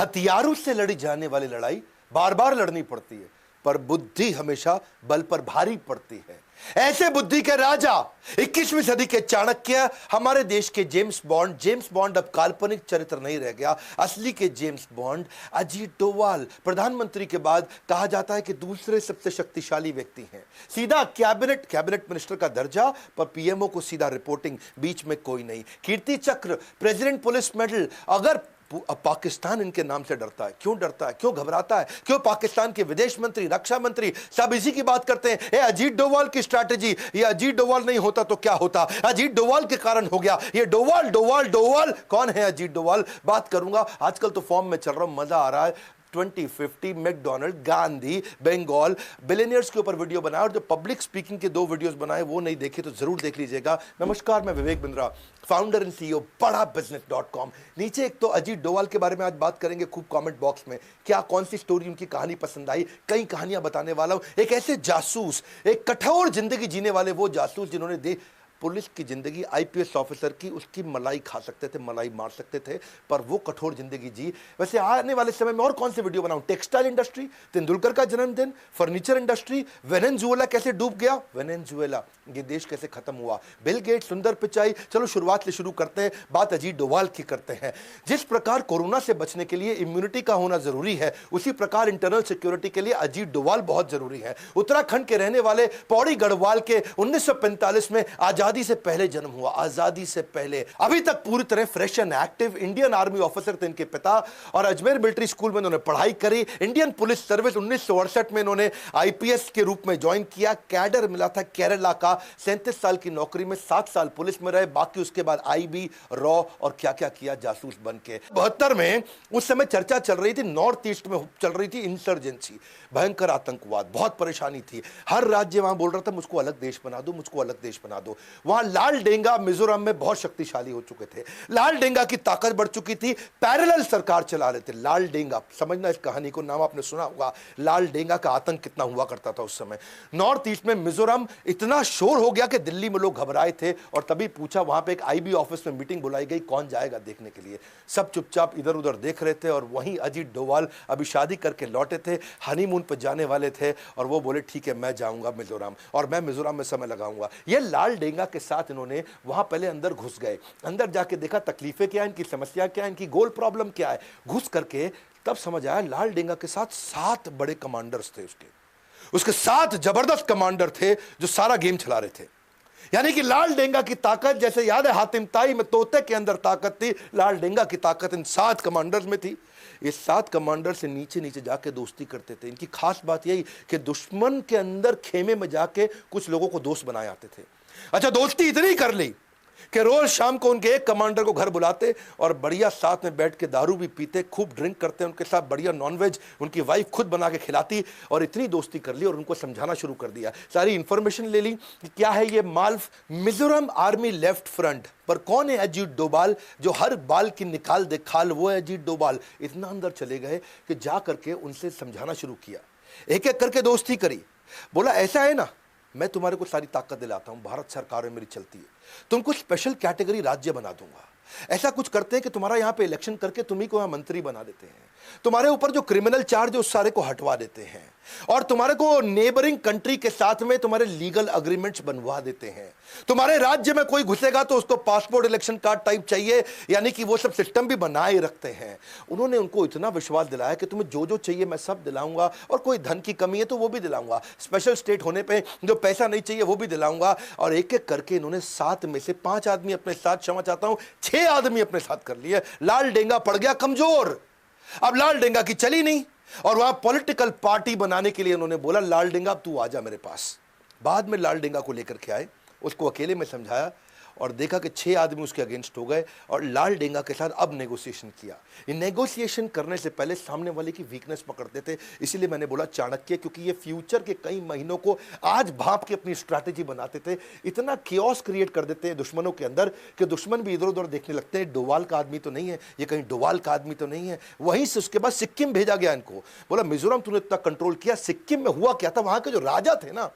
हथियारों से लड़ी जाने वाली लड़ाई बार बार लड़नी पड़ती है, पर बुद्धि हमेशा बल पर भारी पड़ती है। ऐसे बुद्धि के राजा 21वीं सदी के चाणक्य, हमारे देश के जेम्स बॉन्ड अब काल्पनिक चरित्र नहीं रह गया, असली के जेम्स बॉन्ड अजीत डोवाल प्रधानमंत्री के बाद कहा जाता है कि दूसरे सबसे शक्तिशाली व्यक्ति हैं। सीधा कैबिनेट मिनिस्टर का दर्जा, पर पीएमओ को सीधा रिपोर्टिंग, बीच में कोई नहीं। कीर्ति चक्र, प्रेसिडेंट पुलिस मेडल। अगर पाकिस्तान इनके नाम से डरता है, क्यों डरता है, क्यों घबराता है, क्यों पाकिस्तान के विदेश मंत्री, रक्षा मंत्री सब इसी की बात करते हैं। ये अजीत डोवाल की स्ट्रैटेजी, ये अजीत डोवाल नहीं होता तो क्या होता, अजीत डोवाल के कारण हो गया ये। डोवाल कौन है अजीत डोवाल, बात करूंगा। आजकल तो फॉर्म में चल रहा हूं, मजा आ रहा है। 2050 मैकडॉनल्ड, गांधी, बंगाल, बिलियनियर्स के ऊपर वीडियो बनाया, और जो पब्लिक स्पीकिंग के 2 वीडियोस बनाए वो नहीं देखे तो जरूर देख लीजिएगा। नमस्कार, मैं Vivek Bindra, founder and CEO बड़ाबिजनेस.com। नीचे एक तो अजीत डोवाल के बारे में आज बात करेंगे खूब कमेंट बॉक्स में, क्या कौन सी स्टोरी उनकी कहानी पसंद आई, कई कहानियां बताने वाला हूं। एक ऐसे जासूस, एक कठोर जिंदगी जीने वाले वो जासूस जिन्होंने पुलिस की जिंदगी, आईपीएस ऑफिसर की, उसकी मलाई खा सकते थे, मलाई मार सकते थे, पर वो कठोर जिंदगी जी। वैसे आने वाले समय में और कौन से वीडियो बनाऊं, टेक्सटाइल इंडस्ट्री, तेंदुलकर का जन्मदिन, फर्नीचर इंडस्ट्री, वेनेजुएला कैसे डूब गया, वेनेजुएला ये देश कैसे खत्म हुआ, बिल गेट, सुंदर पिचाई। चलो शुरुआत से शुरू करते हैं, बात अजीत डोवाल की करते हैं। जिस प्रकार कोरोना से बचने के लिए इम्यूनिटी का होना जरूरी है, उसी प्रकार इंटरनल सिक्योरिटी के लिए अजीत डोवाल बहुत जरूरी है। उत्तराखंड के रहने वाले पौड़ी गढ़वाल के 1945 में आजादी से पहले जन्म हुआ, आजादी से पहले, अभी तक पूरी तरह fresh and active. Indian army officer थे इनके पिता, और अजमेर मिलिट्री स्कूल में इन्होंने पढ़ाई करी। इंडियन पुलिस सर्विस 1968 में इन्होंने आईपीएस के रूप में ज्वाइन किया। कैडर मिला था केरला का, 37 साल की नौकरी में 7 साल पुलिस में रहे, बाकी उसके बाद आईबी, रॉ और क्या क्या किया जासूस बन के। 72 में उस समय चर्चा चल रही थी, नॉर्थ ईस्ट में चल रही थी इंसर्जेंसी, भयंकर आतंकवाद, बहुत परेशानी थी। हर राज्य वहां बोल रहा था मुझको अलग देश बना दो, मुझको अलग देश बना दो। वहां लाल डेंगा मिजोरम में बहुत शक्तिशाली हो चुके थे, लाल डेंगा की ताकत बढ़ चुकी थी, पैरेलल सरकार चला रहे थे। लाल डेंगा, समझना इस कहानी को, नाम आपने सुना होगा, लाल डेंगा का आतंक कितना हुआ करता था उस समय। नॉर्थ ईस्ट में मिजोरम इतना शोर हो गया कि दिल्ली में लोग घबराए थे, और तभी पूछा, वहां पे एक आईबी ऑफिस में मीटिंग बुलाई गई, कौन जाएगा देखने के लिए। सब चुपचाप इधर उधर देख रहे थे, और वहीं अजीत डोवाल अभी शादी करके लौटे थे, हनीमून पर जाने वाले थे, और वो बोले ठीक है मैं जाऊंगा मिजोरम, और मैं मिजोरम में समय लगाऊंगा। ये लाल डेंगा के साथ इन्होंने वहां पहले अंदर घुस गए, अंदर जाके देखा तकलीफें क्या है, इनकी समस्या क्या है, इनकी गोल प्रॉब्लम क्या है। घुस करके तब समझ आया लाल डेंगा के साथ 7 बड़े कमांडर्स थे, उसके 7 जबरदस्त कमांडर थे जो सारा गेम चला रहे थे। यानी कि लाल डेंगा की ताकत, जैसे याद है हातिम ताई में तोते के अंदर ताकत थी, लाल डेंगा की ताकत इन 7 कमांडर्स में थी। ये 7 कमांडर से नीचे नीचे जाके दोस्ती करते थे। इनकी खास बात यही कि दुश्मन के अंदर खेमे में जाके कुछ लोगों को दोस्त बनाए आते थे। अच्छा, दोस्ती इतनी कर ली कि रोज शाम को उनके एक कमांडर को घर बुलाते, और बढ़िया साथ में बैठ के दारू भी पीते, खूब ड्रिंक करते, उनके साथ बढ़िया नॉनवेज उनकी वाइफ खुद बना के खिलाती, और इतनी दोस्ती कर ली और उनको समझाना शुरू कर दिया। सारी इंफॉर्मेशन ले ली कि क्या है ये माल्फ। मिजोरम आर्मी लेफ्ट फ्रंट पर कौन है अजीत डोवाल, जो हर बाल की निकाल दे खाल, वो है अजीत डोवाल। इतना अंदर चले गए कि जा करके उनसे समझाना शुरू किया, एक एक करके दोस्ती करी। बोला ऐसा है ना, मैं तुम्हारे को सारी ताकत दिलाता हूं, भारत सरकार में मेरी चलती है, तुमको स्पेशल कैटेगरी राज्य बना दूंगा। ऐसा कुछ करते हैं कि तुम्हारा यहां पे इलेक्शन करके तुम्ही को यहां मंत्री बना देते हैं, तुम्हारे ऊपर जो क्रिमिनल चार्ज है उस सारे को हटवा देते हैं, और तुम्हारे को नेबरिंग कंट्री के साथ में तुम्हारे लीगल अग्रीमेंट्स बनवा देते हैं। तुम्हारे राज्य में कोई घुसेगा तो उसको पासपोर्ट इलेक्शन कार्ड टाइप चाहिए, यानी कि वो सब सिस्टम भी बनाए रखते हैं। उन्होंने उनको इतना विश्वास दिलाया कि तुम्हें जो जो चाहिए मैं सब दिलाऊंगा, और कोई धन की कमी है तो वो भी दिलाऊंगा, स्पेशल स्टेट होने पे जो पैसा नहीं चाहिए वो भी दिलाऊंगा। और एक एक करके इन्होंने 7 में से 5 आदमी अपने साथ, क्षमा चाहता हूं 6 आदमी अपने साथ कर लिए। लाल डेंगा पड़ गया कमजोर, अब लाल डेंगा की चली नहीं, और वहां पॉलिटिकल पार्टी बनाने के लिए उन्होंने बोला लाल डेंगा अब तू आजा मेरे पास। बाद में लाल डेंगा को लेकर के आए, उसको अकेले में समझाया, और देखा कि 6 आदमी उसके अगेंस्ट हो गए, और लाल डेंगा के साथ अब नेगोशिएशन किया। इन नेगोशिएशन करने से पहले सामने वाले की वीकनेस पकड़ते थे, इसीलिए मैंने बोला चाणक्य, क्योंकि ये फ्यूचर के कई महीनों को आज भाप के अपनी स्ट्रैटेजी बनाते थे। इतना कियोस क्रिएट कर देते हैं दुश्मनों के अंदर कि दुश्मन भी इधर उधर देखने लगते हैं, डोवाल का आदमी तो नहीं है ये, कहीं डोवाल का आदमी तो नहीं है। वहीं से उसके बाद सिक्किम भेजा गया इनको, बोला मिजोरम तूने इतना कंट्रोल किया, सिक्किम में हुआ क्या था, वहां के जो राजा थे ना,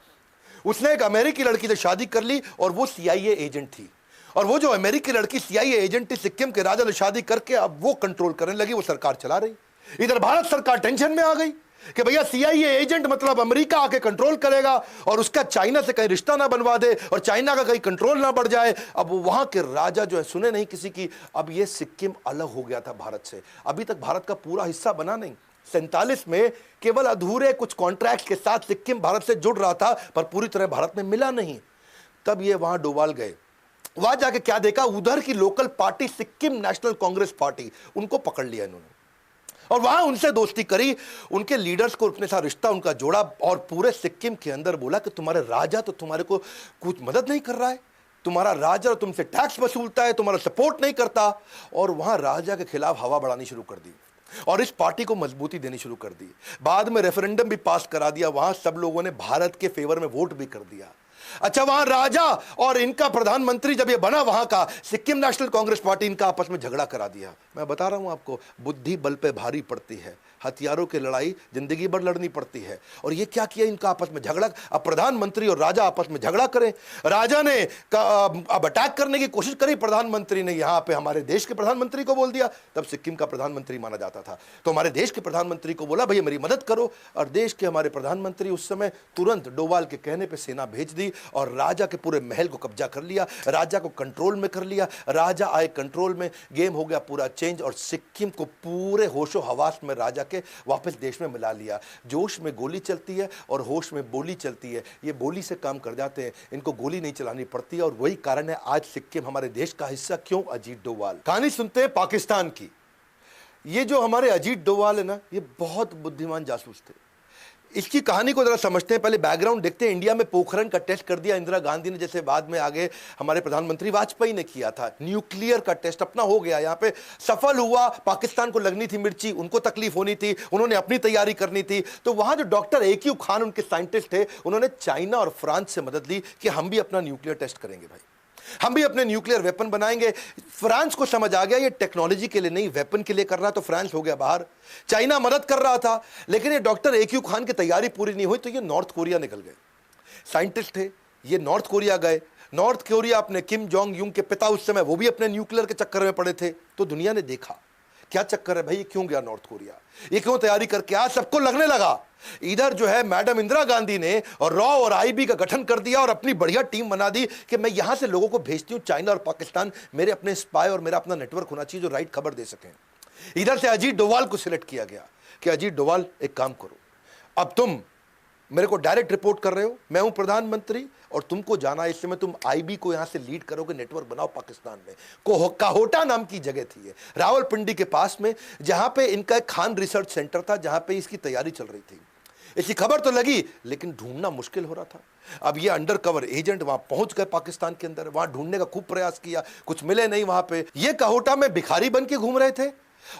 उसने एक अमेरिकी लड़की से शादी कर ली, और वो CIA एजेंट थी, और वो जो अमेरिकी लड़की CIA एजेंट थी, सिक्किम के राजा ने शादी करके अब वो कंट्रोल करने लगी, वो सरकार चला रही। इधर भारत सरकार टेंशन में आ गई कि भैया सीआईए एजेंट मतलब अमेरिका आके कंट्रोल करेगा और उसका चाइना से कहीं रिश्ता ना बनवा दे और चाइना का कहीं कंट्रोल ना बढ़ जाए। अब वहां के राजा जो है सुने नहीं किसी की। अब ये सिक्किम अलग हो गया था भारत से, अभी तक भारत का पूरा हिस्सा बना नहीं। 47 में केवल अधूरे कुछ कॉन्ट्रैक्ट के साथ सिक्किम भारत से जुड़ रहा था पर पूरी तरह भारत में मिला नहीं। तब ये वहां डोवाल गए, वहां जाके क्या देखा, उधर की local party Sikkim national Congress party, उनको पकड़ लिया इन्होंने और वहां उनसे दोस्ती करी, उनके लीडर्स को अपने साथ रिश्ता उनका जोड़ा और पूरे सिक्किम के अंदर बोला कि तुम्हारे राजा तो तुम्हारे को कुछ मदद नहीं कर रहा है, तुम्हारा राजा तुमसे टैक्स वसूलता है, तुम्हारा सपोर्ट नहीं करता। और वहां राजा के खिलाफ हवा बढ़ानी शुरू कर दी और इस पार्टी को मजबूती देनी शुरू कर दी। बाद में रेफरेंडम भी पास करा दिया, वहां सब लोगों ने भारत के फेवर में वोट भी कर दिया। अच्छा, वहां राजा और इनका प्रधानमंत्री जब ये बना, वहां का सिक्किम नेशनल कांग्रेस पार्टी इनका आपस में झगड़ा करा दिया। मैं बता रहा हूं आपको, बुद्धि बल पे भारी पड़ती है, हथियारों की लड़ाई जिंदगी भर लड़नी पड़ती है। और ये क्या किया, इनका आपस में झगड़ा। अब प्रधानमंत्री और राजा आपस में झगड़ा करें, राजा ने अब अटैक करने की कोशिश करी, प्रधानमंत्री ने यहां पे हमारे देश के प्रधानमंत्री को बोल दिया। तब सिक्किम का प्रधानमंत्री माना जाता था, तो हमारे देश के प्रधानमंत्री को बोला भैया मेरी मदद करो। और देश के हमारे प्रधानमंत्री उस समय तुरंत डोवाल के कहने पर सेना भेज दी और राजा के पूरे महल को कब्जा कर लिया, राजा को कंट्रोल में कर लिया। राजा आए कंट्रोल में, गेम हो गया पूरा चेंज और सिक्किम को पूरे होशो हवास में राजा के वापस देश में मिला लिया। जोश में गोली चलती है और होश में बोली चलती है, ये बोली से काम कर जाते हैं, इनको गोली नहीं चलानी पड़ती है। और वही कारण है आज सिक्किम हमारे देश का हिस्सा क्यों। अजीत डोवाल कहानी सुनते हैं पाकिस्तान की। ये जो हमारे अजीत डोवाल है ना, ये बहुत बुद्धिमान जासूस थे। इसकी कहानी को जरा समझते हैं, पहले बैकग्राउंड देखते हैं। इंडिया में पोखरण का टेस्ट कर दिया इंदिरा गांधी ने, जैसे बाद में आगे हमारे प्रधानमंत्री वाजपेयी ने किया था। न्यूक्लियर का टेस्ट अपना हो गया, यहाँ पे सफल हुआ। पाकिस्तान को लगनी थी मिर्ची, उनको तकलीफ होनी थी, उन्होंने अपनी तैयारी करनी थी। तो वहां जो डॉक्टर AQ खान उनके साइंटिस्ट थे, उन्होंने चाइना और फ्रांस से मदद ली कि हम भी अपना न्यूक्लियर टेस्ट करेंगे भाई, हम भी अपने न्यूक्लियर वेपन बनाएंगे। फ्रांस को समझ आ गया ये टेक्नोलॉजी के लिए नहीं, वेपन के लिए कर रहा, तो फ्रांस हो गया बाहर। चाइना मदद कर रहा था, लेकिन ये डॉक्टर AQ खान की तैयारी पूरी नहीं हुई, तो ये नॉर्थ कोरिया निकल गए। साइंटिस्ट थे ये, नॉर्थ कोरिया गए। नॉर्थ कोरिया अपने किम जोंग यूंग के पिता उस समय, वो भी अपने न्यूक्लियर के चक्कर में पड़े थे। तो दुनिया ने देखा क्या चक्कर है भाई, ये क्यों गया नॉर्थ कोरिया, ये क्यों तैयारी करके आया। सबको लगने लगा इधर जो है मैडम इंदिरा गांधी ने और रॉ और IB का गठन कर दिया और अपनी बढ़िया टीम बना दी कि मैं यहां से लोगों को भेजती हूं चाइना और पाकिस्तान, मेरे अपने स्पाई और मेरा अपना नेटवर्क होना चाहिए जो राइट खबर दे सकें। इधर से अजीत डोवाल को सिलेक्ट किया गया कि अजीत डोवाल एक काम करो, अब तुम मेरे को डायरेक्ट रिपोर्ट कर रहे हो, मैं हूं प्रधानमंत्री और तुमको जाना है, इस समय तुम IB को यहां से लीड करोगे, नेटवर्क बनाओ पाकिस्तान में। काहोटा नाम की जगह थी, रावलपिंडी के पास में, जहां पे इनका एक खान रिसर्च सेंटर था, जहां पे इसकी तैयारी चल रही थी। इसकी खबर तो लगी लेकिन ढूंढना मुश्किल हो रहा था। अब ये अंडर कवर एजेंट वहां पहुंच गए पाकिस्तान के अंदर, वहां ढूंढने का खूब प्रयास किया, कुछ मिले नहीं। वहां पे ये काहोटा में भिखारी बन के घूम रहे थे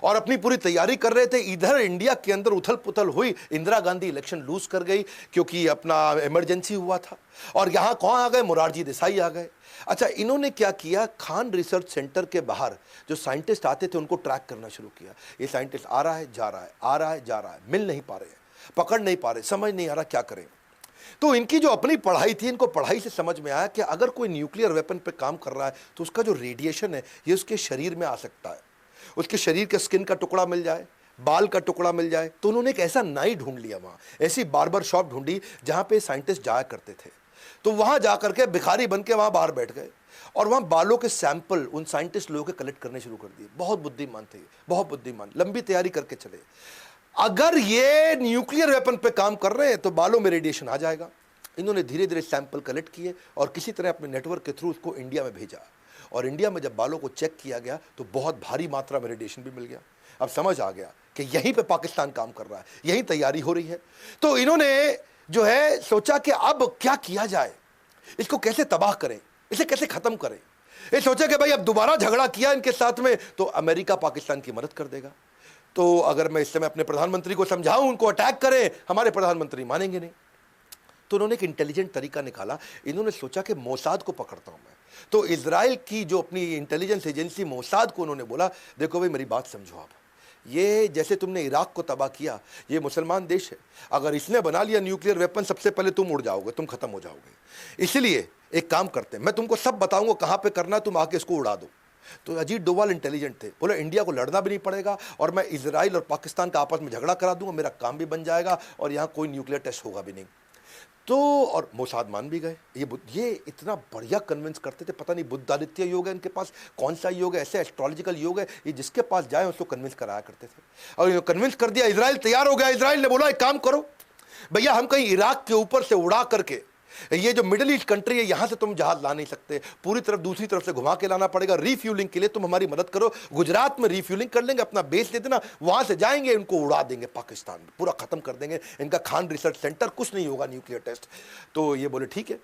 और अपनी पूरी तैयारी कर रहे थे। इधर इंडिया के अंदर उथल पुथल हुई, इंदिरा गांधी इलेक्शन लूज कर गई क्योंकि अपना इमरजेंसी हुआ था। और यहां कौन आ गए, मोरारजी देसाई आ गए। अच्छा, इन्होंने क्या किया, खान रिसर्च सेंटर के बाहर जो साइंटिस्ट आते थे उनको ट्रैक करना शुरू किया। ये साइंटिस्ट आ रहा है जा रहा है, आ रहा है जा रहा है, मिल नहीं पा रहे हैं, पकड़ नहीं पा रहे, समझ नहीं आ रहा क्या करें। तो इनकी जो अपनी पढ़ाई थी, इनको पढ़ाई से समझ में आया कि अगर कोई न्यूक्लियर वेपन पे काम कर रहा है तो उसका जो रेडिएशन है ये उसके शरीर में आ सकता है, उसके शरीर के स्किन का टुकड़ा मिल जाए, बाल का टुकड़ा मिल जाए। तो उन्होंने एक ऐसा नाई ढूंढ लिया, वहां ऐसी बार्बर शॉप ढूंढी जहां पे साइंटिस्ट जाया करते थे। तो वहां जाकर के भिखारी बन के वहां बाहर बैठ गए और वहां बालों के सैंपल उन साइंटिस्ट लोगों के कलेक्ट करने शुरू कर दिए। बहुत बुद्धिमान थे, बहुत बुद्धिमान, लंबी तैयारी करके चले। अगर ये न्यूक्लियर वेपन पे काम कर रहे हैं तो बालों में रेडिएशन आ जाएगा। इन्होंने धीरे धीरे सैंपल कलेक्ट किए और किसी तरह अपने नेटवर्क के थ्रू उसको इंडिया में भेजा। और इंडिया में जब बालों को चेक किया गया तो बहुत भारी मात्रा में रेडिएशन भी मिल गया। अब समझ आ गया कि यहीं पे पाकिस्तान काम कर रहा है, यहीं तैयारी हो रही है। तो इन्होंने जो है सोचा कि अब क्या किया जाए, इसको कैसे तबाह करें, इसे कैसे खत्म करें। ये सोचा कि भाई अब दोबारा झगड़ा किया इनके साथ में तो अमेरिका पाकिस्तान की मदद कर देगा। तो अगर मैं इस समय अपने प्रधानमंत्री को समझाऊं उनको अटैक करें, हमारे प्रधानमंत्री मानेंगे नहीं। तो उन्होंने एक इंटेलिजेंट तरीका निकाला। इन्होंने सोचा कि मोसाद को पकड़ता हूं मैं। तो इजराइल की जो अपनी इंटेलिजेंस एजेंसी मोसाद को उन्होंने बोला, देखो भाई मेरी बात समझो आप, ये जैसे तुमने इराक को तबाह किया, ये मुसलमान देश है, अगर इसने बना लिया न्यूक्लियर वेपन सबसे पहले तुम उड़ जाओगे, तुम खत्म हो जाओगे। इसलिए एक काम करते हैं, मैं तुमको सब बताऊंगा कहां पे करना, तुम आके इसको उड़ा दो। तो अजीत डोभाल इंटेलिजेंट थे, बोले इंडिया को लड़ना भी नहीं पड़ेगा और मैं इजराइल और पाकिस्तान का आपस में झगड़ा करा दूंगा, मेरा काम भी बन जाएगा और यहाँ कोई न्यूक्लियर टेस्ट होगा भी नहीं। तो और मोसाद मान भी गए। ये इतना बढ़िया कन्विंस करते थे, पता नहीं बुद्धादित्य योग है इनके पास, कौन सा योग है, ऐसे एस्ट्रोलॉजिकल योग है, ये जिसके पास जाए उसको कन्विंस कराया करते थे। और कन्विंस कर दिया, इजराइल तैयार हो गया। इजराइल ने बोला एक काम करो भैया, हम कहीं इराक के ऊपर से उड़ा करके, ये जो मिडिल ईस्ट कंट्री है यहां से तुम जहाज ला नहीं सकते, पूरी तरफ दूसरी तरफ से घुमा के लाना पड़ेगा। रिफ्यूलिंग के लिए तुम हमारी मदद करो, गुजरात में रिफ्यूलिंग कर लेंगे, अपना बेस दे देना, वहां से जाएंगे, इनको उड़ा देंगे पाकिस्तान में, पूरा खत्म कर देंगे इनका खान रिसर्च सेंटर, कुछ नहीं होगा न्यूक्लियर टेस्ट। तो ये बोले ठीक है।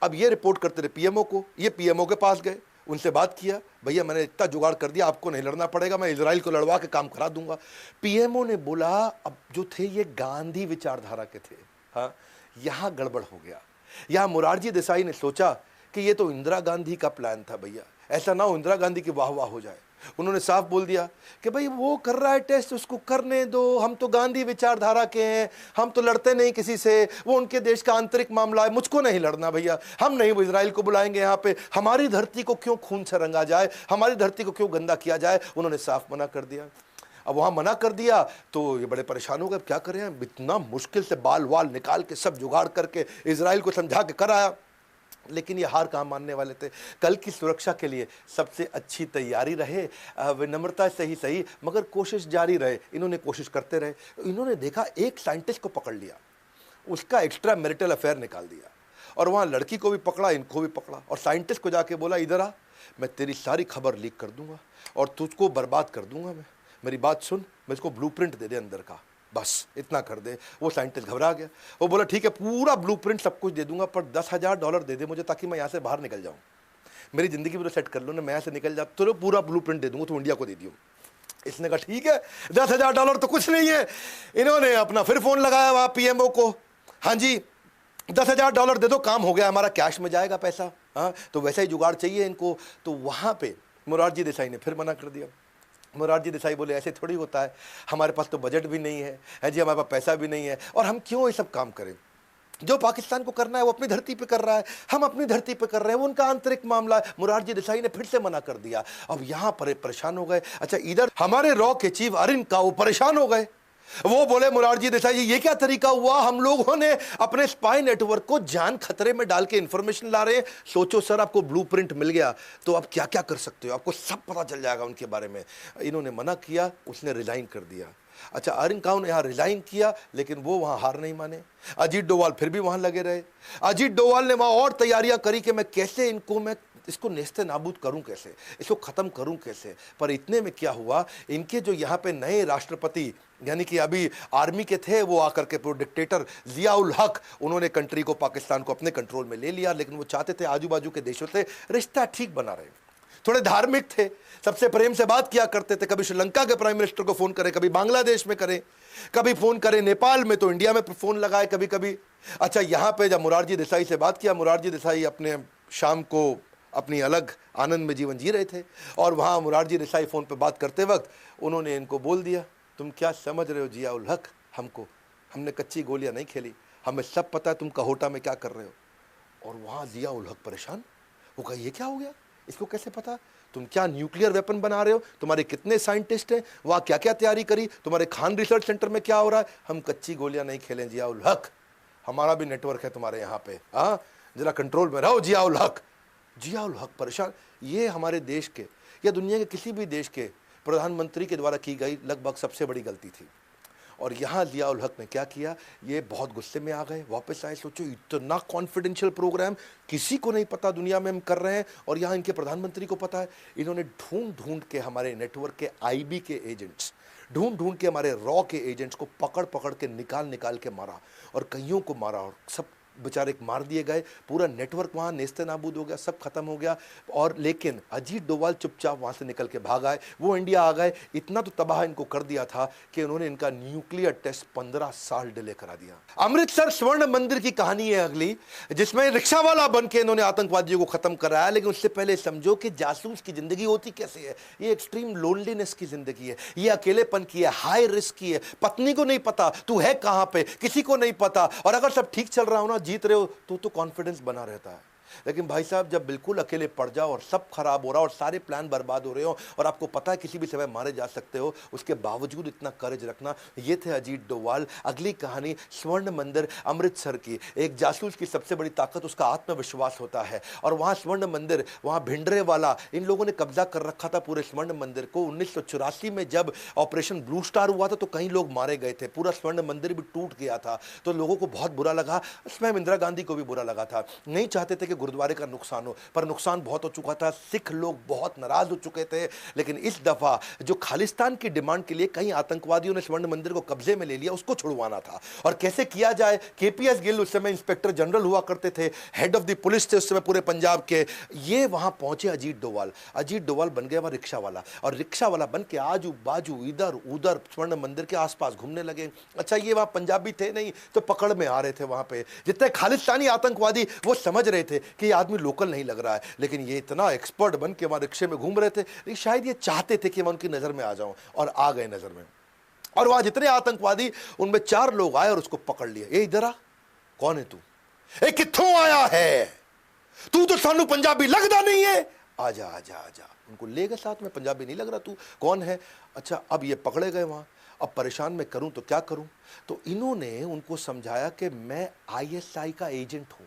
अब ये रिपोर्ट करते रहे पीएमओ को, ये पीएमओ के पास गए, उनसे बात किया, भैया मैंने इतना जुगाड़ कर दिया, आपको नहीं लड़ना पड़ेगा, मैं इजराइल को लड़वा के काम करा दूंगा। पीएमओ ने बोला, अब जो थे ये गांधी विचारधारा के थे, हाँ यहां गड़बड़ हो गया। यहां मोरारजी देसाई ने सोचा कि ये तो इंदिरा गांधी का प्लान था भैया, ऐसा ना हो इंदिरा गांधी की वाह वाह हो जाए। उन्होंने साफ बोल दिया कि भाई वो कर रहा है टेस्ट, उसको करने दो, हम तो गांधी विचारधारा के हैं, हम तो लड़ते नहीं किसी से, वो उनके देश का आंतरिक मामला है, मुझको नहीं लड़ना भैया, हम नहीं वो इजराइल को बुलाएंगे यहाँ पे, हमारी धरती को क्यों खून से रंगा जाए, हमारी धरती को क्यों गंदा किया जाए। उन्होंने साफ मना कर दिया। अब वहां मना कर दिया तो ये बड़े परेशान हो गए, क्या करें, इतना मुश्किल से बाल वाल निकाल के सब जुगाड़ करके इजराइल को समझा के कराया, लेकिन ये हार कहाँ मानने वाले थे। कल की सुरक्षा के लिए सबसे अच्छी तैयारी रहे, विनम्रता से ही सही मगर कोशिश जारी रहे। इन्होंने कोशिश करते रहे। इन्होंने देखा एक साइंटिस्ट को पकड़ लिया, उसका एक्स्ट्रा मैरिटल अफेयर निकाल दिया और वहाँ लड़की को भी पकड़ा, इनको भी पकड़ा और साइंटिस्ट को जाके बोला इधर आ, मैं तेरी सारी खबर लीक कर दूंगा और तुझको बर्बाद कर दूंगा, मैं मेरी बात सुन, मैं इसको ब्लूप्रिंट दे दे अंदर का, बस इतना कर दे। वो साइंटिस्ट घबरा गया, वो बोला ठीक है पूरा ब्लूप्रिंट सब कुछ दे दूंगा पर $10,000 दे दे मुझे, ताकि मैं यहाँ से बाहर निकल जाऊँ, मेरी ज़िंदगी पूरा सेट कर लो ना, मैं यहाँ से निकल जा, तो पूरा ब्लूप्रिंट दे दूंगा, तो इंडिया को दे दियो। इसने कहा ठीक है, $10,000 तो कुछ नहीं है। इन्होंने अपना फिर फ़ोन लगाया वहाँ पीएमओ को, हाँ जी $10,000 दे दो, काम हो गया हमारा, कैश में जाएगा पैसा, हाँ तो वैसा ही जुगाड़ चाहिए इनको। तो वहाँ पे मोरारजी देसाई ने फिर मना कर दिया। मोरारजी देसाई बोले ऐसे थोड़ी होता है, हमारे पास तो बजट भी नहीं है जी, हमारे पास पैसा भी नहीं है, और हम क्यों ये सब काम करें, जो पाकिस्तान को करना है वो अपनी धरती पे कर रहा है, हम अपनी धरती पे कर रहे हैं, वो उनका आंतरिक मामला है। मोरारजी देसाई ने फिर से मना कर दिया। अब यहाँ पर परेशान हो गए। अच्छा इधर हमारे रॉ के चीफ अरविंद काऊ परेशान हो गए, वो बोले मोरारजी देसाई ये क्या तरीका हुआ, हम लोगों ने अपने स्पाई नेटवर्क को जान खतरे में डाल के इंफॉर्मेशन ला रहे हैं, सोचो सर आपको ब्लूप्रिंट मिल गया तो आप क्या क्या कर सकते हो, आपको सब पता चल जाएगा उनके बारे में। इन्होंने मना किया, उसने रिजाइन कर दिया। अच्छा अरविंद काऊ ने यहाँ रिजाइन किया, लेकिन वो वहाँ हार नहीं माने। अजीत डोभाल फिर भी वहाँ लगे रहे। अजीत डोभाल ने वहाँ और तैयारियां करी कि मैं कैसे मैं इसको नेस्ते नाबूद करूं, कैसे इसको ख़त्म करूं कैसे। पर इतने में क्या हुआ, इनके जो यहाँ पे नए राष्ट्रपति यानी कि अभी आर्मी के थे, वो आकर के पूरे डिक्टेटर जिया उल हक, उन्होंने कंट्री को, पाकिस्तान को अपने कंट्रोल में ले लिया। लेकिन वो चाहते थे आजू बाजू के देशों से रिश्ता ठीक बना रहे, थोड़े धार्मिक थे, सबसे प्रेम से बात किया करते थे, कभी श्रीलंका के प्राइम मिनिस्टर को फ़ोन करें, कभी बांग्लादेश में करें, कभी फ़ोन करें नेपाल में, तो इंडिया में फ़ोन लगाए कभी कभी। अच्छा यहाँ पे जब मोरारजी देसाई से बात किया, मोरारजी देसाई अपने शाम को अपनी अलग आनंद में जीवन जी रहे थे, और वहाँ मोरारजी देसाई फ़ोन पे बात करते वक्त उन्होंने इनको बोल दिया, तुम क्या समझ रहे हो जिया उल हक, हमने कच्ची गोलियां नहीं खेली, हमें सब पता है तुम कहोटा में क्या कर रहे हो। और वहाँ जिया उल हक परेशान, वो कहा ये क्या हो गया, इसको कैसे पता, तुम क्या न्यूक्लियर वेपन बना रहे हो, तुम्हारे कितने साइंटिस्ट हैं, वहाँ क्या क्या तैयारी करी, तुम्हारे खान रिसर्च सेंटर में क्या हो रहा है। हम कच्ची गोलियां नहीं खेलें जिया उल हक, हमारा भी नेटवर्क है तुम्हारे यहाँ पे, हाँ जरा कंट्रोल में रहो जिया उल हक। जिया उल हक परेशान। ये हमारे देश के या दुनिया के किसी भी देश के प्रधानमंत्री के द्वारा की गई लगभग सबसे बड़ी गलती थी। और यहाँ जिया उल हक ने क्या किया, ये बहुत गुस्से में आ गए, वापस आए। सोचो इतना कॉन्फिडेंशियल प्रोग्राम किसी को नहीं पता दुनिया में हम कर रहे हैं, और यहाँ इनके प्रधानमंत्री को पता है। इन्होंने ढूंढ ढूंढ के हमारे नेटवर्क के आईबी के एजेंट्स, ढूंढ ढूंढ के हमारे रॉ के एजेंट्स को पकड़ पकड़ के निकाल के मारा, और कईयों को मारा, और सब बेचारे मार दिए गए, पूरा नेटवर्क वहाँ नेस्ते नाबूद हो गया, सब खत्म हो गया। और लेकिन अजीत डोभाल चुपचाप वहाँ से निकल के भाग आए, वो इंडिया आ गए। इतना तो तबाह इनको कर दिया था कि उन्होंने इनका न्यूक्लियर टेस्ट 15 साल डिले करा दिया। अमृतसर स्वर्ण मंदिर की कहानी है अगली, जिसमें रिक्शा वाला बन के इन्होंने आतंकवादियों को खत्म कराया। लेकिन उससे पहले समझो कि जासूस की जिंदगी होती कैसे है। ये एक्सट्रीम लोनलीनेस की जिंदगी है, ये अकेलेपन की है, हाई रिस्क की है। पत्नी को नहीं पता तू है कहां पे, किसी को नहीं पता, और अगर सब ठीक चल रहा हो ना, जीत रहे हो, तो कॉन्फिडेंस बना रहता है। लेकिन भाई साहब, जब बिल्कुल अकेले पड़ जाओ और सब खराब हो रहा हो और सारे प्लान बर्बाद हो रहे हो और आपको पता है किसी भी समय मारे जा सकते हो, उसके बावजूद इतना करेज रखना। ये थे अजीत डोभाल। अगली कहानी स्वर्ण मंदिर अमृतसर की। एक जासूस की सबसे बड़ी ताकत उसका आत्मविश्वास होता है, और वहां स्वर्ण मंदिर, वहां भिंडरेवाला, इन लोगों ने कब्जा कर रखा था पूरे स्वर्ण मंदिर को। 1984 में जब ऑपरेशन ब्लू स्टार हुआ था तो कई लोग मारे गए थे, पूरा स्वर्ण मंदिर भी टूट गया था, तो लोगों को बहुत बुरा लगा। स्वयं इंदिरा गांधी को भी बुरा लगा था, नहीं चाहते थे कि गुरुद्वारे का नुकसान हो, पर नुकसान बहुत हो चुका था, सिख लोग बहुत नाराज हो चुके थे। लेकिन इस दफा जो खालिस्तान की डिमांड के लिए कई आतंकवादियों ने स्वर्ण मंदिर को कब्जे में ले लिया, उसको छुड़वाना था। और कैसे किया जाए? केपीएस गिल उस समय इंस्पेक्टर जनरल हुआ करते थे, हेड ऑफ द पुलिस थे उस समय पूरे पंजाब के। ये वहां पहुंचे अजीत डोभाल। अजीत डोभाल बन गया वहां रिक्शा वाला, और रिक्शा वाला बन के आजू बाजू इधर उधर स्वर्ण मंदिर के आसपास घूमने लगे। अच्छा, ये वहां पंजाबी थे नहीं तो पकड़ में आ रहे थे। वहां पे जितने खालिस्तानी आतंकवादी, वो समझ रहे थे कि ये आदमी लोकल नहीं लग रहा है, लेकिन ये इतना एक्सपर्ट बन के वहां रिक्शे में घूम रहे थे, लेकिन शायद ये चाहते थे कि मैं उनकी नजर में आ जाऊं, और आ गए नजर में। और वहां जितने आतंकवादी, उनमें 4 लोग आए और उसको पकड़ लिया। ये इधर आ, कौन है तू? ए कित्थों आया है तू? तो सानू पंजाबी लगदा नहीं है, आजा आजा आजा। उनको ले गए साथ में, पंजाबी नहीं लग रहा तू, कौन है? अच्छा, अब ये पकड़े गए वहां। अब परेशान मैं करूं तो क्या करूं? तो इन्होंने उनको समझाया कि मैं आईएसआई का एजेंट हूं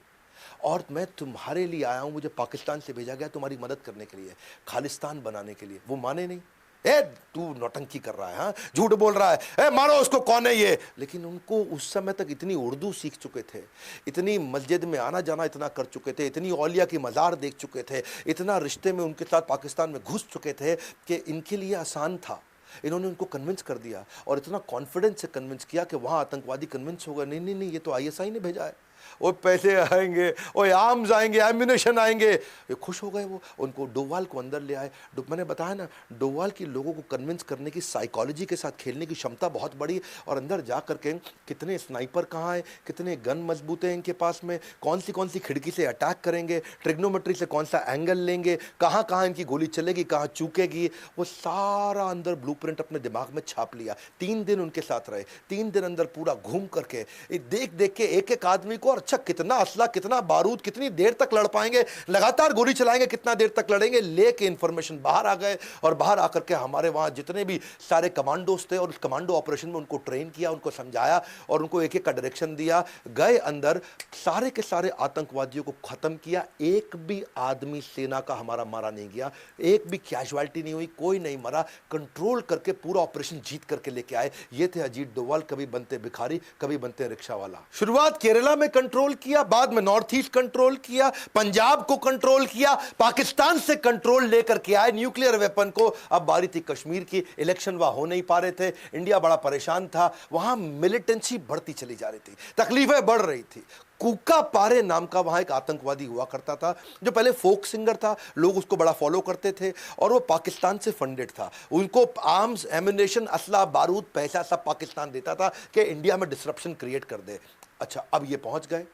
और मैं तुम्हारे लिए आया हूं, मुझे पाकिस्तान से भेजा गया तुम्हारी मदद करने के लिए, खालिस्तान बनाने के लिए। वो माने नहीं। ए तू नौटंकी कर रहा है, हाँ, झूठ बोल रहा है, ए मारो उसको, कौन है ये? लेकिन उनको उस समय तक इतनी उर्दू सीख चुके थे, इतनी मस्जिद में आना जाना इतना कर चुके थे, इतनी औलिया की मज़ार देख चुके थे, इतना रिश्ते में उनके साथ पाकिस्तान में घुस चुके थे कि इनके लिए आसान था। इन्होंने उनको कन्विंस कर दिया, और इतना कॉन्फिडेंस से कन्विंस किया कि वहाँ आतंकवादी कन्विंस हो गए, नहीं नहीं नहीं, ये तो आईएसआई ने भेजा है, वो पैसे आएंगे, वो आर्म्स आएंगे, एम्यूनेशन आएंगे। ये खुश हो गए। वो उनको डोभाल को अंदर ले आए। मैंने बताया ना, डोभाल की लोगों को कन्विंस करने की, साइकोलॉजी के साथ खेलने की क्षमता बहुत बड़ी। और अंदर जा करके कितने स्नाइपर कहाँ हैं, कितने गन मजबूत हैं इनके पास में, कौन सी खिड़की से अटैक करेंगे, ट्रिग्नोमेट्री से कौन सा एंगल लेंगे, कहाँ कहाँ इनकी गोली चलेगी, कहाँ चूकेगी, वो सारा अंदर ब्लूप्रिंट अपने दिमाग में छाप लिया। 3 दिन उनके साथ रहे, 3 दिन अंदर पूरा घूम करके देख देख के एक एक आदमी को, और अच्छा कितना असला, कितना बारूद, कितनी देर तक लड़ पाएंगे, लगातार गोली चलाएंगे, कितना देर तक लड़ेंगे, लेके इंफॉर्मेशन बाहर आ गए। और बाहर आकर के हमारे वहां जितने भी सारे कमांडोज थे, और उस कमांडो ऑपरेशन में उनको ट्रेन किया, उनको समझाया और उनको एक एक का डायरेक्शन दिया। गए अंदर, सारे के सारे आतंकवादियों को खत्म किया। एक भी आदमी सेना का हमारा मारा नहीं गया, एक भी कैजुअलिटी नहीं हुई, कोई नहीं मरा। कंट्रोल करके पूरा ऑपरेशन जीत करके लेके आए। ये थे अजीत डोभाल। कभी बनते भिखारी, कभी बनते रिक्शा वाला। शुरुआत केरला में कंट्रोल किया, बाद में नॉर्थ ईस्ट कंट्रोल किया, पंजाब को कंट्रोल किया, पाकिस्तान से कंट्रोल लेकर के आए न्यूक्लियर वेपन को। अब बारी थी कश्मीर की। इलेक्शन वहां हो नहीं पा रहे थे, इंडिया बड़ा परेशान था, वहां मिलिटेंसी बढ़ती चली जा रही थी, तकलीफें बढ़ रही थी। कूका पारे नाम का वहां एक आतंकवादी हुआ करता था, जो पहले फोक सिंगर था, लोग उसको बड़ा फॉलो करते थे, और वो पाकिस्तान से फंडेड था। उनको आर्म्स, एम्यूनेशन, असला, बारूद, पैसा सब पाकिस्तान देता था कि इंडिया में डिसरप्शन क्रिएट कर दे। अच्छा, अब ये पहुंच गए।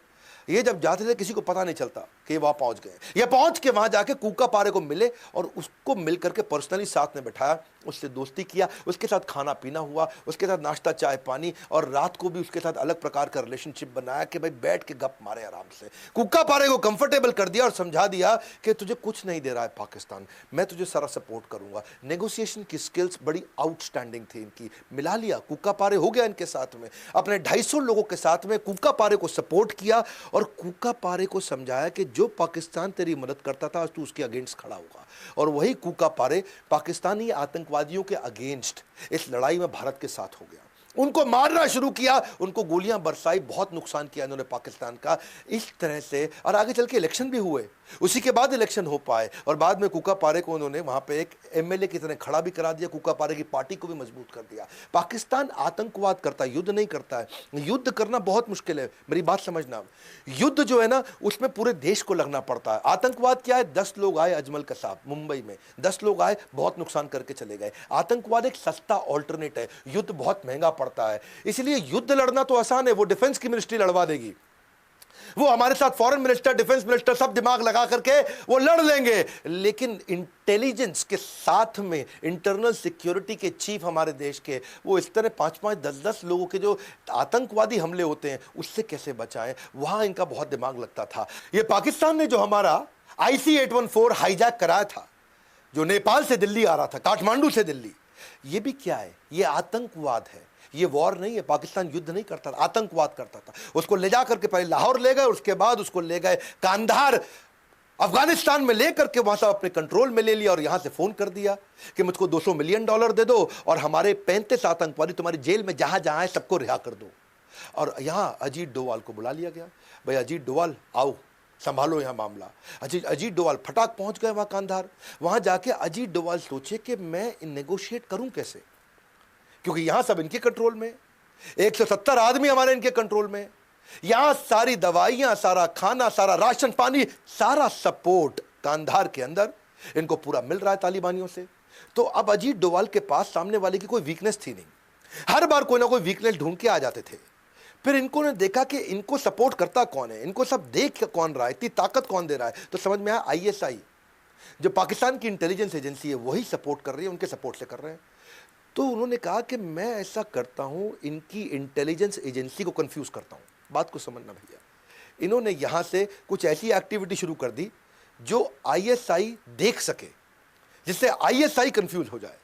ये जब जाते थे किसी को पता नहीं चलता कि वहां पहुंच गए। ये पहुंच के वहां जाके कूका पारे को मिले और उसको मिल करके पर्सनली साथ में बैठाया, उससे दोस्ती किया, उसके साथ खाना पीना हुआ, उसके साथ नाश्ता चाय पानी, और रात को भी उसके साथ अलग प्रकार का रिलेशनशिप बनाया कि भाई बैठ के गप मारे आराम से। कूका पारे को कंफर्टेबल कर दिया और समझा दिया कि तुझे कुछ नहीं दे रहा है पाकिस्तान, मैं तुझे सारा सपोर्ट करूंगा। नेगोशिएशन की स्किल्स बड़ी आउटस्टैंडिंग थी इनकी। मिला लिया, कूका पारे हो गया इनके साथ में, अपने 250 लोगों के साथ में कूका पारे को सपोर्ट किया, और कूका पारे को समझाया कि जो पाकिस्तान तेरी मदद करता था, आज तू उसके अगेंस्ट खड़ा होगा। और वही कूका पारे पाकिस्तानी आतंकवादियों के अगेंस्ट इस लड़ाई में भारत के साथ हो गया। उनको मारना शुरू किया, उनको गोलियां बरसाई, बहुत नुकसान किया इन्होंने पाकिस्तान का। इस तरह से, और आगे चल के इलेक्शन भी हुए, उसी के बाद इलेक्शन हो पाए, और बाद में कूका पारे को उन्होंने वहां पे एक एमएलए की तरह खड़ा भी करा दिया, कूका पारे की पार्टी को भी मजबूत कर दिया। पाकिस्तान आतंकवाद करता है, युद्ध नहीं करता है। युद्ध करना बहुत मुश्किल है, मेरी बात समझना। युद्ध जो है ना, उसमें पूरे देश को लगना पड़ता है। आतंकवाद क्या है? 10 लोग आए, अजमल कसाब मुंबई में 10 लोग आए, बहुत नुकसान करके चले गए। आतंकवाद एक सस्ता ऑल्टरनेट है, युद्ध बहुत महंगा पड़ता है। इसलिए युद्ध लड़ना तो आसान है, वो डिफेंस की मिनिस्ट्री लड़वा देगी। वो हमारे साथ फॉरेन मिनिस्टर, डिफेंस मिनिस्टर सब दिमाग लगा करके वो लड़ लेंगे, लेकिन इंटेलिजेंस के साथ में इंटरनल सिक्योरिटी के चीफ हमारे देश के, वो इस तरह 5-5, 10-10 लोगों के जो आतंकवादी हमले होते हैं उससे कैसे बचाएं, वहां इनका बहुत दिमाग लगता था। ये पाकिस्तान ने जो हमारा IC-814 हाईजैक कराया था, जो नेपाल से दिल्ली आ रहा था, काठमांडू से दिल्ली, ये भी क्या है? ये आतंकवाद है। ये वॉर नहीं है, पाकिस्तान युद्ध नहीं करता था, आतंकवाद करता था। उसको ले जाकर के पहले लाहौर ले गए, उसके बाद उसको ले गए कांधार अफगानिस्तान में लेकर के वहां से अपने कंट्रोल में ले लिया और यहां से फोन कर दिया कि मुझको $200 मिलियन दे दो और हमारे 35 आतंकवादी तुम्हारी जेल में जहां जहां है सबको रिहा कर दो। और यहां अजीत डोवाल को बुला लिया गया, भाई अजीत डोवाल आओ, संभालो यहां मामला। अजीत डोवाल फटाक पहुंच गए वहां कांधार। वहां जाके अजीत डोवाल सोचे कि मैं नेगोशिएट करूं कैसे, क्योंकि यहां सब इनके कंट्रोल में, 170 आदमी हमारे इनके कंट्रोल में, यहां सारी दवाइयां, सारा खाना, सारा राशन पानी, सारा सपोर्ट कांधार के अंदर इनको पूरा मिल रहा है तालिबानियों से। तो अब अजीत डोवाल के पास सामने वाले की कोई वीकनेस थी नहीं, हर बार कोई ना कोई वीकनेस ढूंढ के आ जाते थे। फिर इनको ने देखा कि इनको सपोर्ट करता कौन है, इनको सब देख कौन रहा है, इतनी ताकत कौन दे रहा है, तो समझ में आया ISI जो पाकिस्तान की इंटेलिजेंस एजेंसी है वही सपोर्ट कर रही है, उनके सपोर्ट से कर रहे हैं। तो उन्होंने कहा कि मैं ऐसा करता हूं, इनकी इंटेलिजेंस एजेंसी को कंफ्यूज करता हूं। बात को समझना भैया, इन्होंने यहां से कुछ ऐसी एक्टिविटी शुरू कर दी जो ISI देख सके, जिससे ISI कंफ्यूज हो जाए।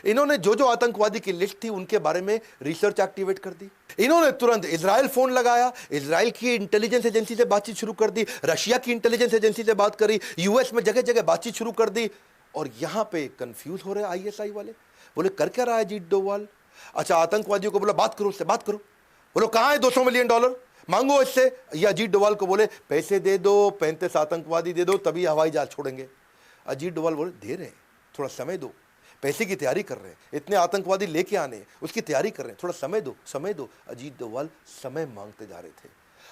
इन्होंने जो जो आतंकवादी की लिस्ट थी उनके बारे में रिसर्च एक्टिवेट कर दी। इन्होंने तुरंत इजराइल फोन लगाया, इजराइल की इंटेलिजेंस एजेंसी से बातचीत शुरू कर दी, रशिया की इंटेलिजेंस एजेंसी से बात करी, US में जगह जगह बातचीत शुरू कर दी। और यहां पे कंफ्यूज हो रहे ISI वाले, बोले कर क्या रहा है अजीत डोवाल? अच्छा, आतंकवादियों को बोला बात करो, उससे बात करो। बोलो कहां है $200 मिलियन मांगो इससे। ये अजीत डोवाल को बोले पैसे दे दो, 35 आतंकवादी दे दो, तभी हवाई जहाज छोड़ेंगे। अजीत डोवाल बोले दे रहे हैं, थोड़ा समय दो, पैसे की तैयारी कर रहे हैं, इतने आतंकवादी लेके आने उसकी तैयारी कर रहे हैं, थोड़ा समय दो, समय दो। अजीत डोवाल समय मांगते जा रहे थे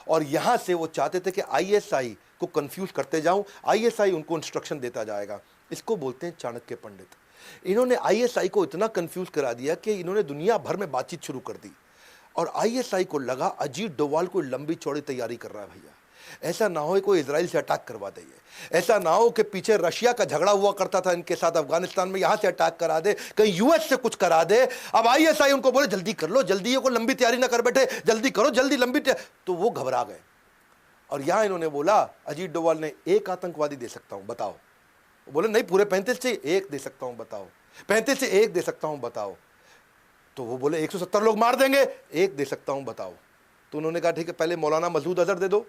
और यहां से वो चाहते थे कि ISI को कंफ्यूज करते जाऊं, ISI उनको इंस्ट्रक्शन देता जाएगा। इसको बोलते हैं चाणक्य पंडित। इन्होंने ISI को इतना कंफ्यूज करा दिया कि इन्होंने दुनिया भर में बातचीत शुरू कर दी और ISI को लगा अजीत डोवाल कोई लंबी चौड़ी तैयारी कर रहा है भैया, ऐसा ना हो कोई इजराइल से अटैक करवा दे, ऐसा ना हो कि पीछे रशिया का झगड़ा हुआ करता था इनके साथ अफगानिस्तान में, यहां से अटैक करा दे, कहीं US से कुछ करा दे। अब ISI उनको बोले जल्दी कर लो, जल्दी, को लंबी तैयारी ना कर बैठे, जल्दी करो, जल्दी लंबी तैयारी। तो वो घबरा गए और यहां इन्होंने बोला, अजीत डोवाल ने, एक आतंकवादी दे सकता हूं बताओ। बोले नहीं, पूरे 35 से एक दे सकता हूं बताओ, 35 से एक दे सकता हूं बताओ। तो वो बोले 170 लोग मार देंगे, एक दे सकता हूं बताओ। तो उन्होंने कहा ठीक है, पहले मौलाना मसूद अजहर दे दो,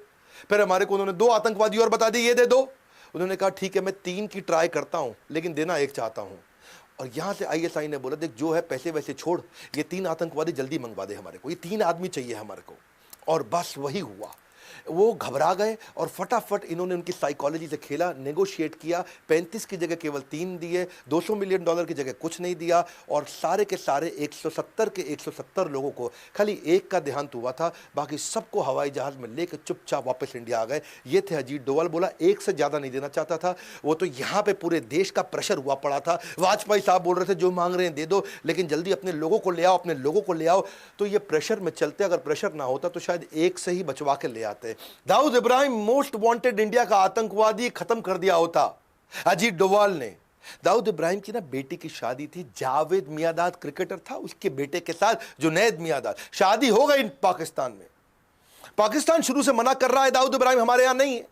फिर हमारे को उन्होंने 2 आतंकवादी और बता दिए, ये दे दो। उन्होंने कहा ठीक है, मैं 3 की ट्राई करता हूं, लेकिन देना 1 चाहता हूं। और यहां से ISI ने बोला देख जो है पैसे वैसे छोड़, ये 3 आतंकवादी जल्दी मंगवा दे हमारे को, ये 3 आदमी चाहिए हमारे को। और बस वही हुआ, वो घबरा गए और फटाफट इन्होंने उनकी साइकोलॉजी से खेला, नेगोशिएट किया, 35 की जगह केवल 3 दिए, $200 मिलियन की जगह कुछ नहीं दिया और सारे के सारे 170 के 170 लोगों को, खाली एक का देहांत हुआ था, बाकी सबको हवाई जहाज में लेकर चुपचाप वापस इंडिया आ गए। ये थे अजीत डोवाल। बोला एक से ज़्यादा नहीं देना चाहता था वो, तो यहाँ पे पूरे देश का प्रेशर हुआ पड़ा था। वाजपेयी साहब बोल रहे थे जो मांग रहे हैं दे दो, लेकिन जल्दी अपने लोगों को ले आओ, अपने लोगों को ले आओ। तो ये प्रेशर में चलते, अगर प्रेशर ना होता तो शायद एक से ही बचवा के ले आते। Dawood Ibrahim most wanted India का आतंकवादी खत्म कर दिया होता अजीत डोवाल ने। दाऊद इब्राहिम की ना बेटी की शादी थी, जावेद मियांदाद क्रिकेटर था, उसके बेटे के साथ जुनैद मियांदाद, शादी हो गई पाकिस्तान में। पाकिस्तान शुरू से मना कर रहा है दाऊद इब्राहिम हमारे यहां नहीं है,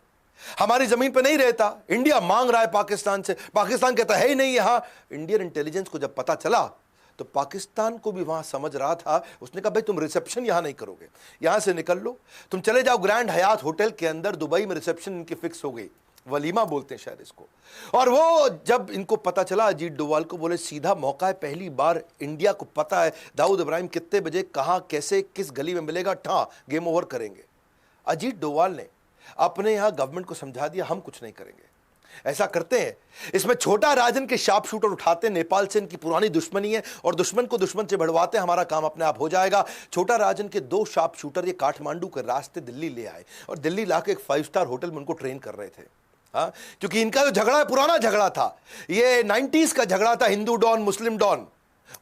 हमारी जमीन पे नहीं रहता, इंडिया मांग रहा है पाकिस्तान से, पाकिस्तान कहता है ही नहीं यहां। इंडियन इंटेलिजेंस को जब पता चला तो पाकिस्तान को भी वहां समझ रहा था, उसने कहा भाई तुम रिसेप्शन यहां नहीं करोगे, यहां से निकल लो, तुम चले जाओ ग्रैंड हयात होटल के अंदर, दुबई में रिसेप्शन इनकी फिक्स हो गई, वलीमा बोलते हैं शायद इसको। और वो जब इनको पता चला अजीत डोवाल को, बोले सीधा मौका है, पहली बार इंडिया को पता है दाऊद इब्राहिम कितने बजे कहां कैसे किस गली में मिलेगा, ठा गेम ओवर करेंगे। अजीत डोवाल ने अपने यहां गवर्नमेंट को समझा दिया हम कुछ नहीं करेंगे, ऐसा करते हैं, इसमें छोटा राजन के शार्प शूटर उठाते हैं, नेपाल से इनकी पुरानी दुश्मनी है और दुश्मन को दुश्मन से बढ़वाते हैं, हमारा काम अपने आप हो जाएगा। छोटा राजन के 2 शार्प शूटर ये काठमांडू के रास्ते दिल्ली ले आए और दिल्ली लाके एक 5 स्टार होटल में उनको ट्रेन कर रहे थे। हाँ, क्योंकि इनका जो झगड़ा है पुराना झगड़ा था, ये 90s का झगड़ा था, हिंदू डॉन मुस्लिम डॉन,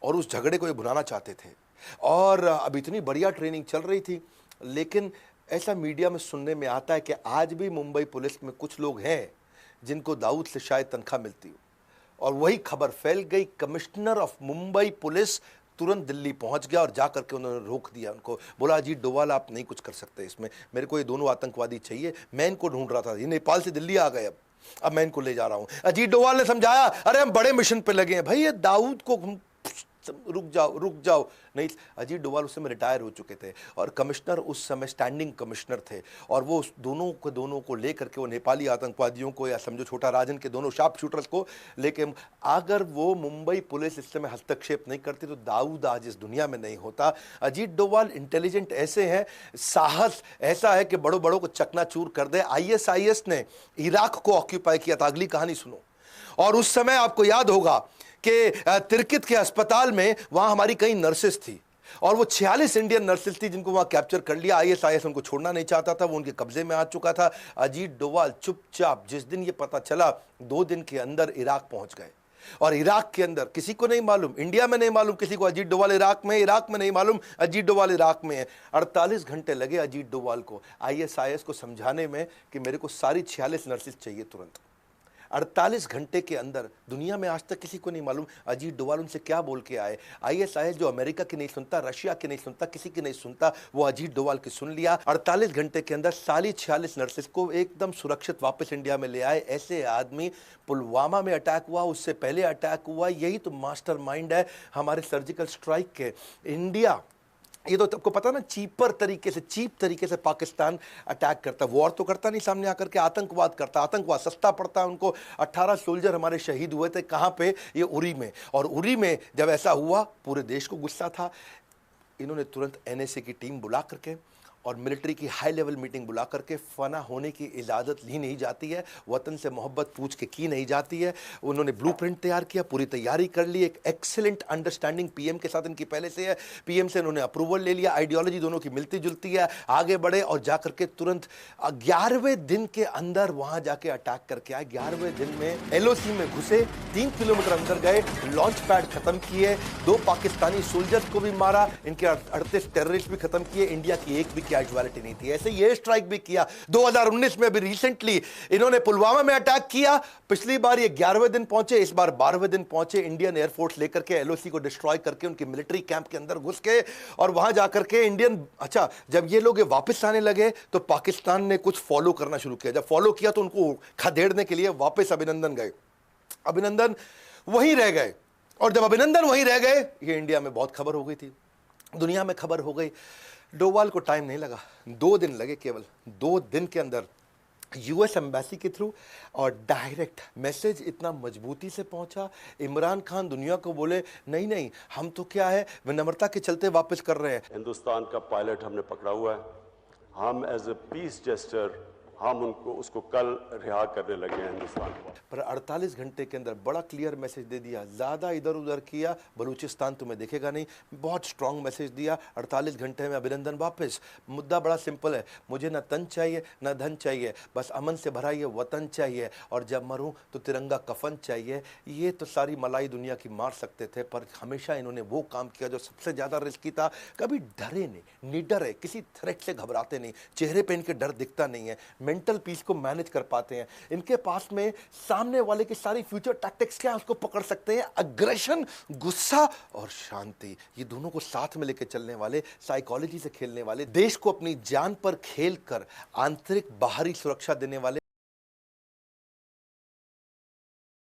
और उस झगड़े को ये भुनाना चाहते थे। और अब इतनी बढ़िया ट्रेनिंग चल रही थी, लेकिन ऐसा मीडिया में सुनने में आता है कि आज भी मुंबई पुलिस में कुछ लोग हैं जिनको दाऊद से शायद तनख्वाह मिलती हो, और वही खबर फैल गई। कमिश्नर ऑफ मुंबई पुलिस तुरंत दिल्ली पहुंच गया और जाकर के उन्होंने रोक दिया उनको, बोला अजीत डोभाल आप नहीं कुछ कर सकते इसमें, मेरे को ये दोनों आतंकवादी चाहिए, मैं इनको ढूंढ रहा था, ये नेपाल से दिल्ली आ गए, अब मैं इनको ले जा रहा हूं। अजीत डोभाल ने समझाया अरे हम बड़े मिशन पे लगे हैं भाई, ये दाऊद को रुक जाओ नहीं। अजीत डोभाल उस समय रिटायर हो चुके थे और कमिश्नर उस समय स्टैंडिंग कमिश्नर थे, और वो उस दोनों को लेकर के वो नेपाली आतंकवादियों को, या समझो छोटा राजन के दोनों शार्प शूटर्स को लेके, अगर वो मुंबई पुलिस इस समय हस्तक्षेप नहीं करती तो दाऊद आज इस दुनिया में नहीं होता। अजीत डोभाल इंटेलिजेंट ऐसे हैं, साहस ऐसा है कि बड़ों बड़ों को चकनाचूर कर दे। ISIS ने इराक को ऑक्यूपाई किया था, अगली कहानी सुनो। और उस समय आपको याद होगा कि तिरकित के अस्पताल में वहां हमारी कई नर्सेस थी, और वो 46 इंडियन नर्सेस थी जिनको वहां कैप्चर कर लिया। ISIS उनको छोड़ना नहीं चाहता था, वो उनके कब्जे में आ चुका था। अजीत डोभाल चुपचाप, जिस दिन ये पता चला 2 दिन के अंदर इराक पहुंच गए, और इराक के अंदर किसी को नहीं मालूम, इंडिया में नहीं मालूम किसी को अजीत डोभाल इराक में नहीं मालूम अजीत डोभाल इराक में है। 48 घंटे लगे अजीत डोभाल को ISIS को समझाने में कि मेरे को सारी 46 नर्सेस चाहिए तुरंत। 48 घंटे के अंदर, दुनिया में आज तक किसी को नहीं मालूम अजीत डोभाल उनसे क्या बोल के आए। ISIS जो अमेरिका की नहीं सुनता, रशिया की नहीं सुनता, किसी की नहीं सुनता, वो अजीत डोभाल की सुन लिया। 48 घंटे के अंदर सारी 46 नर्सेस को एकदम सुरक्षित वापस इंडिया में ले आए। ऐसे आदमी, पुलवामा में अटैक हुआ, उससे पहले अटैक हुआ, यही तो मास्टरमाइंड है हमारे सर्जिकल स्ट्राइक के। इंडिया, ये तो आपको पता ना, चीप तरीके से पाकिस्तान अटैक करता है, वॉर तो करता नहीं सामने आकर के, आतंकवाद करता, आतंकवाद सस्ता पड़ता है उनको। 18 सोल्जर हमारे शहीद हुए थे, कहाँ पे, ये उरी में। और उरी में जब ऐसा हुआ पूरे देश को गुस्सा था, इन्होंने तुरंत NSA की टीम बुला करके और मिलिट्री की हाई लेवल मीटिंग बुला करके, फना होने की इजाज़त ली नहीं जाती है, वतन से मोहब्बत पूछ के की नहीं जाती है। उन्होंने ब्लूप्रिंट तैयार किया, पूरी तैयारी कर ली, एक एक्सीलेंट अंडरस्टैंडिंग PM के साथ इनकी पहले से है, PM से इन्होंने अप्रूवल ले लिया, आइडियोलॉजी दोनों की मिलती जुलती है, आगे बढ़े और जाकर के तुरंत 11वें दिन के अंदर वहां जाके अटैक करके आए। 11वें दिन में LOC में घुसे, 3 किलोमीटर अंदर गए, लॉन्च पैड खत्म किए, 2 पाकिस्तानी सोल्जर्स को भी मारा, इनके 38 टेररिस्ट भी खत्म किए, इंडिया की एक भी कैजुअलिटी नहीं थी। ऐसे ये स्ट्राइक भी किया 2019 में, अभी रिसेंटली इन्होंने पुलवामा में अटैक किया। पिछली बार ये 11वें दिन पहुंचे, इस बार 12वें दिन पहुंचे, इंडियन एयरफोर्स लेकर के LOC को डिस्ट्रॉय करके उनकी मिलिट्री कैंप के अंदर घुस के, और वहां जाकर के इंडियन, अच्छा जब ये लोग वापस आने लगे तो पाकिस्तान ने कुछ फॉलो करना शुरू किया। जब फॉलो किया तो उनको खदेड़ने के लिए वापस अभिनंदन गए, अभिनंदन वहीं रह गए, और जब अभिनंदन वहीं रह गए, ये इंडिया में बहुत खबर हो गई थी, दुनिया में खबर हो गई। डोभाल को टाइम नहीं लगा, 2 दिन लगे, केवल 2 दिन के अंदर US एम्बेसी के थ्रू और डायरेक्ट मैसेज इतना मजबूती से पहुंचा। इमरान खान दुनिया को बोले नहीं नहीं, हम तो क्या है विनम्रता के चलते वापस कर रहे हैं। हिंदुस्तान का पायलट हमने पकड़ा हुआ है, हम एज ए पीस जेस्टर हम उसको कल रिहा करने लगे हैं हिंदुस्तान को। पर 48 घंटे के अंदर बड़ा क्लियर मैसेज दे दिया, ज़्यादा इधर उधर किया, बलूचिस्तान तुम्हें देखेगा नहीं, बहुत स्ट्रांग मैसेज दिया। 48 घंटे में अभिनंदन वापस। मुद्दा बड़ा सिंपल है, मुझे ना तन चाहिए ना धन चाहिए, बस अमन से भरा ये वतन चाहिए, और जब मरूं तो तिरंगा कफन चाहिए। ये तो सारी मलाई दुनिया की मार सकते थे, पर हमेशा इन्होंने वो काम किया जो सबसे ज़्यादा रिस्की था। कभी डरे नहीं, निडर है, किसी थ्रेट से घबराते नहीं, चेहरे पे इनके डर दिखता नहीं है, मेंटल पीस को मैनेज कर पाते हैं। इनके पास में सामने वाले की सारी फ्यूचर टैक्टिक्स क्या है उसको पकड़ सकते हैं, अग्रेशन, गुस्सा और शांति, ये दोनों को साथ में लेकर चलने वाले, साइकोलॉजी से खेलने वाले, देश को अपनी जान पर खेलकर आंतरिक बाहरी सुरक्षा देने वाले